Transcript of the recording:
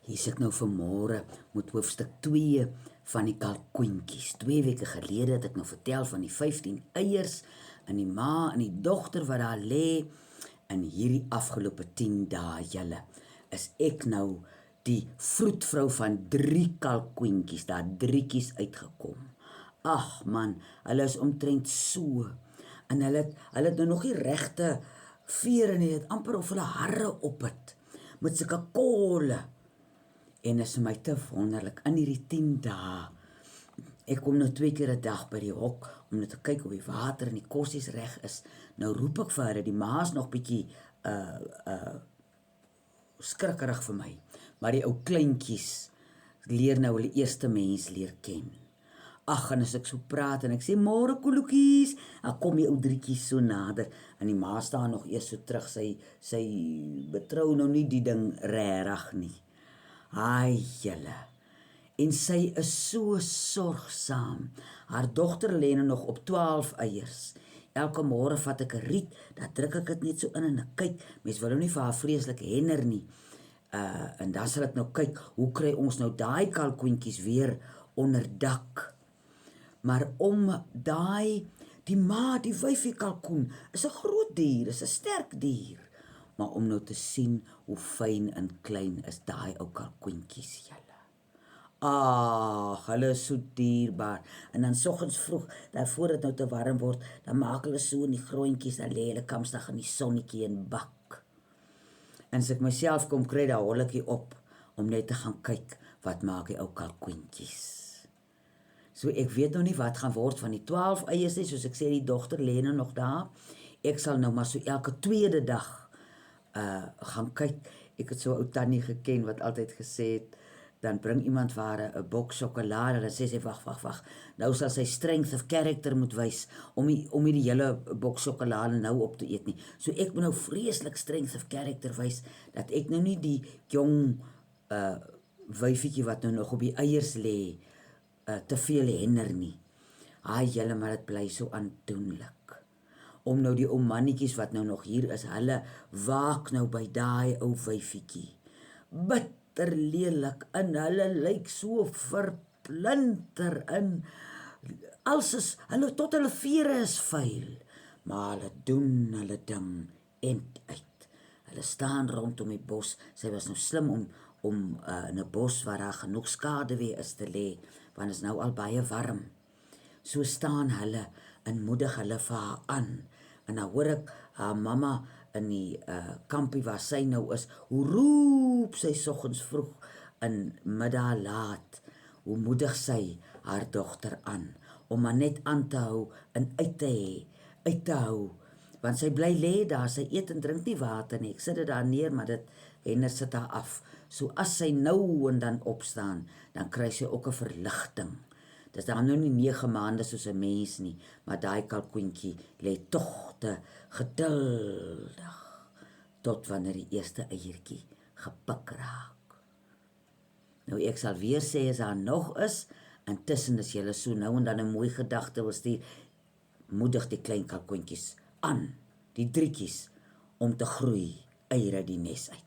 Hier sit nou vanmôre met hoofstuk 2 van die kalkoentjies. 2 weke gelede het ek nou vertel van die 15 eiers en die ma en die dogter wat daar lê. In hierdie afgelope 10 dae julle is ek nou die vroedvrou van 3 kalkoentjies, daar 3tjies uitgekom. Ag man, hulle is omtrent so. En hulle het nou nog nie regte vere nie, dit amper of hulle harre op het, met sulke kolle. En is vir my te wonderlik, in hierdie 10 dae, ek kom nou 2 keer 'n dag by die hok, om net te kyk of die water en die kossies reg is. Nou roep ek vir hulle, die ma is nog bietjie skrikkerig vir my, maar die ou kleintjies leer nou hulle eerste mens leer ken. Ag, en as ek so praat en ek sê, môre koeloekies, dan kom die ou 3tjies so nader, en die ma staan nog eers so terug, sy betrou nou nie die ding regtig nie. Ai julle, en sy is so sorgsaam. Haar dogter lê nog op 12 eiers. Elke môre vat ek 'n riet, dan druk ek dit net so in en ek kyk, mens wil hom nie vir haar vreeslik henner nie. En dan sal ek nou kyk, hoe kry ons nou daai kalkoentjies weer onder dak? Maar om die ma, die wyfie kalkoen, is 'n groot dier, is 'n sterk dier. Maar om nou te sien hoe fyn en klein is daai ou kalkoentjies julle. Hulle is so dierbaar. En dan soggens vroeg, dan voor dit nou te warm word, dan maak hulle so in die grondjies, dan lê hulle kamsdag in die sonnetjie en bak. En as ek myself kom kry, dan hol ek hier op, om net te gaan kyk, wat maak die ou kalkoentjies. So ek weet nou nie wat gaan word van die 12 eiers nie, soos ek sê, die dogter lê nou nog daar. Ek sal nou maar so elke tweede dag gaan kyk. Ek het so 'n ou tannie geken wat altyd gesê het, dan bring iemand vir haar 'n boks sjokolade, dan sê sy, wag, nou sal sy strength of character moet wys, om nie die hele boks sjokolade nou op te eet nie. So ek moet nou vreeslik strength of character wys, dat ek nou nie die jong wyfietjie wat nou nog op die eiers lê, te veel henner nie. Julle, maar dit bly so aandoenlik. Om nou die ou mannetjies wat nou nog hier is, hulle waak nou by daai ou wyfietjie. Bitter lelik, en hulle lyk so verplinter in. Hulle tot hulle vere is vuil, maar hulle doen hulle ding end uit. Hulle staan rondom die bos. Sy was nou slim om in 'n bos waar daar genoeg skaduwee is te lê, want is nou al baie warm. So staan hulle en moedig hulle vir haar aan. En dan hoor ek haar mamma in die kampie waar sy nou is, hoe roep sy soggens vroeg en middag laat, hoe moedig sy haar dogter aan, om maar net aan te hou en uit te hou, want sy bly lê daar, sy eet en drink nie water nie, ek sit dit daar neer, maar dit henner sit haar af. So as sy nou en dan opstaan, dan kry sy ook 'n verligting. Dis dan nou nie 9 maande soos 'n mens nie, maar daai kalkoentjie lê tog te geduldig, tot wanneer die eerste eiertjie gepik raak. Nou ek sal weer sê as daar nog is, intussen as julle so nou en dan 'n mooi gedagte wil stuur, moedig die klein kalkoentjies aan, die 3tjies, om te groei eiere die nes uit.